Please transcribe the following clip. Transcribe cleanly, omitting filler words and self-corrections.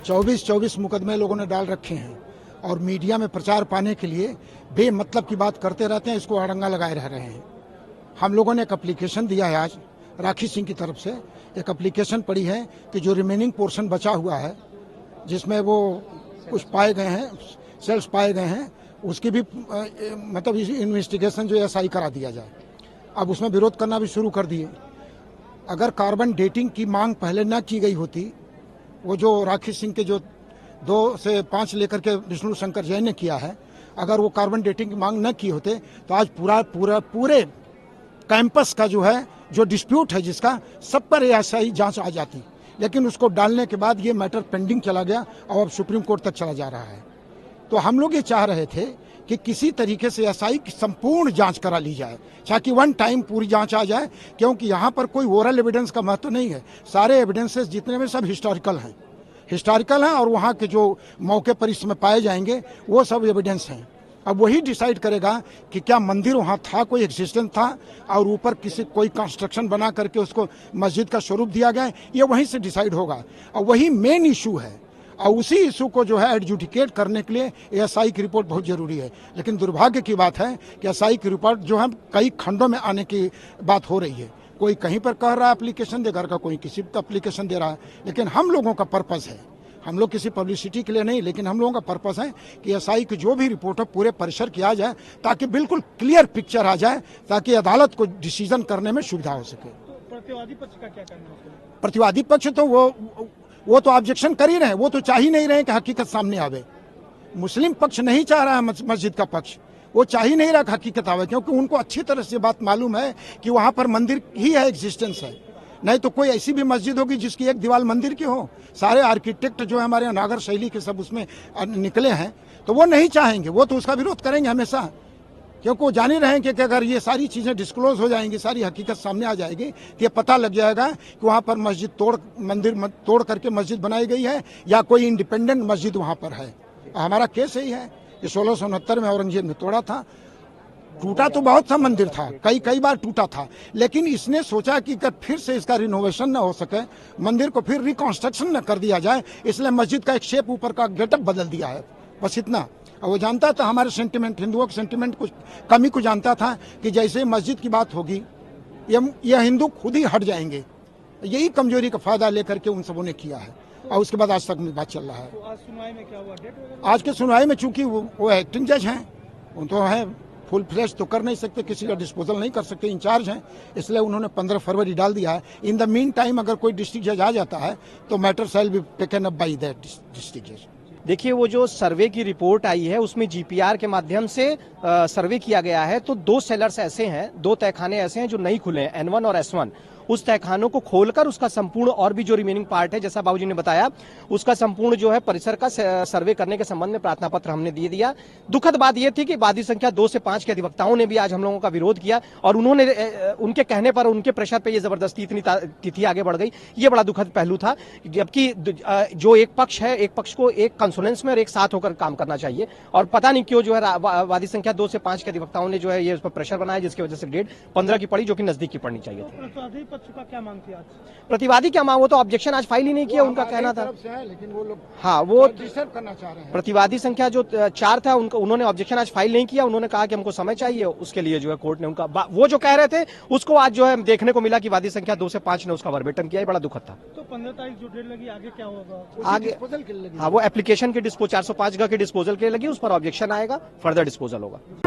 24 मुकदमे लोगों ने डाल रखे हैं और मीडिया में प्रचार पाने के लिए बेमतलब की बात करते रहते हैं, इसको अड़ंगा लगाए रह रहे हैं। हम लोगों ने एक एप्लीकेशन दिया है, आज राखी सिंह की तरफ से एक एप्लीकेशन पड़ी है कि जो रिमेनिंग पोर्शन बचा हुआ है, जिसमें वो कुछ पाए गए हैं, सेल्स पाए गए हैं, उसकी भी मतलब इन्वेस्टिगेशन जो एसआई करा दिया जाए। अब उसमें विरोध करना भी शुरू कर दिए। अगर कार्बन डेटिंग की मांग पहले न की गई होती, वो जो राखी सिंह के जो 2 से 5 लेकर के विष्णु शंकर जैन ने किया है, अगर वो कार्बन डेटिंग की मांग न की होते तो आज पूरे कैंपस का जो है, जो डिस्प्यूट है जिसका, सब पर एसआई जांच आ जाती। लेकिन उसको डालने के बाद ये मैटर पेंडिंग चला गया और अब सुप्रीम कोर्ट तक चला जा रहा है। तो हम लोग ये चाह रहे थे कि किसी तरीके से एसआई की संपूर्ण जांच करा ली जाए, ताकि वन टाइम पूरी जांच आ जाए, क्योंकि यहाँ पर कोई ओरल एविडेंस का महत्व नहीं है। सारे एविडेंसेस जितने में सब हिस्टोरिकल हैं और वहाँ के जो मौके पर इसमें पाए जाएंगे वो सब एविडेंस हैं। अब वही डिसाइड करेगा कि क्या मंदिर वहाँ था, कोई एग्जिस्टेंस था और ऊपर कोई कंस्ट्रक्शन बना करके उसको मस्जिद का स्वरूप दिया गया, ये वहीं से डिसाइड होगा। और वही मेन इशू है और उसी इशू को जो है एडजुडिकेट करने के लिए एसआई की रिपोर्ट बहुत जरूरी है। लेकिन दुर्भाग्य की बात है कि एसआई की रिपोर्ट जो है कई खंडों में आने की बात हो रही है। कोई कहीं पर कह रहा है एप्लीकेशन देकर का, कोई किसी पर एप्लीकेशन दे रहा है। लेकिन हम लोगों का पर्पस है, हम लोग किसी पब्लिसिटी के लिए नहीं, लेकिन हम लोगों का पर्पस है कि एसआई की जो भी रिपोर्ट है पूरे परिसर की आ जाए, ताकि बिल्कुल क्लियर पिक्चर आ जाए, ताकि अदालत को डिसीजन करने में सुविधा हो सके। तो प्रतिवादी पक्ष का क्या कहना है? प्रतिवादी पक्ष तो वो तो ऑब्जेक्शन कर ही रहे हैं, वो तो चाह ही नहीं रहे कि हकीकत सामने आवे। मुस्लिम पक्ष नहीं चाह रहा है मस्जिद का पक्ष, वो चाह ही नहीं रहा हकीकत आवे, क्योंकि उनको अच्छी तरह से बात मालूम है कि वहाँ पर मंदिर ही है, एग्जिस्टेंस है। नहीं तो कोई ऐसी भी मस्जिद होगी जिसकी एक दीवार मंदिर की हो। सारे आर्किटेक्ट जो है हमारे नागर शैली के सब उसमें निकले हैं, तो वो नहीं चाहेंगे, वो तो उसका विरोध करेंगे हमेशा, क्योंकि वो जान ही रहे हैं कि अगर ये सारी चीज़ें डिस्क्लोज हो जाएंगी, सारी हकीकत सामने आ जाएगी, तो ये पता लग जाएगा कि वहाँ पर मंदिर तोड़ करके मस्जिद बनाई गई है या कोई इंडिपेंडेंट मस्जिद वहाँ पर है। हमारा केस यही है कि 1669 में औरंगजेब ने तोड़ा था। टूटा तो बहुत सा मंदिर था, कई बार टूटा था, लेकिन इसने सोचा कि अगर फिर से इसका रिनोवेशन न हो सके, मंदिर को फिर रिकंस्ट्रक्शन न कर दिया जाए, इसलिए मस्जिद का एक शेप ऊपर का गेटअप बदल दिया है, बस इतना। और वो जानता था हमारे सेंटिमेंट, हिंदुओं के सेंटिमेंट कुछ कमी को जानता था कि जैसे मस्जिद की बात होगी ये हिंदू खुद ही हट जाएंगे। यही कमजोरी का फायदा लेकर के उन सबों ने किया है और उसके बाद आज तक बात चल रहा है। तो आज सुनवाई में क्या हुआ? आज के सुनवाई में चूंकि वो एक्टिंग जज हैं, उन तो है फुल फ्लैश तो कर नहीं सकते, किसी का डिस्पोजल नहीं कर सकते, इंचार्ज हैं, इसलिए उन्होंने 15 फरवरी डाल दिया है। इन द मीन टाइम अगर कोई डिस्ट्रिक्ट जज आ जाता है तो matter shall be taken up by that district जज। देखिए, वो जो सर्वे की रिपोर्ट आई है उसमें जीपीआर के माध्यम से सर्वे किया गया है, तो 2 सेलर्स ऐसे हैं, 2 तहखाने ऐसे हैं जो नहीं खुले हैं, N1 और S1। उस तहखानों को खोलकर उसका संपूर्ण और भी जो रिमेनिंग पार्ट है, जैसा बाबूजी ने बताया, उसका संपूर्ण जो है परिसर का सर्वे करने के संबंध में प्रार्थना पत्र हमने दे दिया। दुखद बात यह थी कि वादी संख्या 2 से 5 के अधिवक्ताओं ने भी आज हम लोगों का विरोध किया और उन्होंने उनके कहने पर, उनके प्रेशर पे ये जबरदस्ती इतनी तिथि आगे बढ़ गई। ये बड़ा दुखद पहलू था, जबकि जो एक पक्ष है, एक पक्ष को एक कंसोनेंस में और एक साथ होकर काम करना चाहिए। और पता नहीं क्यों जो है वादी संख्या 2 से 5 के अधिवक्ताओं ने जो है ये उस पर प्रेशर बनाया, जिसकी वजह से डेट 15 की पड़ी, जो कि नजदीक की पड़नी चाहिए थी। पक्ष का क्या मांग थी आज? प्रतिवादी क्या मांग, वो तो ऑब्जेक्शन आज फाइल ही नहीं किया, उनका कहना था। लेकिन वो लोग हाँ, वो डिस्टर्ब करना चाह रहे हैं। प्रतिवादी संख्या जो 4 था उन्होंने ऑब्जेक्शन आज फाइल नहीं किया। उन्होंने कहा कि हमको समय चाहिए, उसके लिए जो है कोर्ट ने उनका वो जो कह रहे थे उसको आज जो है देखने को मिला कि वादी संख्या 2 से 5 ने उसका वर्बेटम किया। बड़ा दुखद था। तो 15 तारीख जो डेट लगी, आगे क्या होगा? आगे हाँ, वो एप्लीकेशन के 405 के डिस्पोजल के लिए लगी, उस पर ऑब्जेक्शन आएगा, फर्दर डिस्पोजल होगा।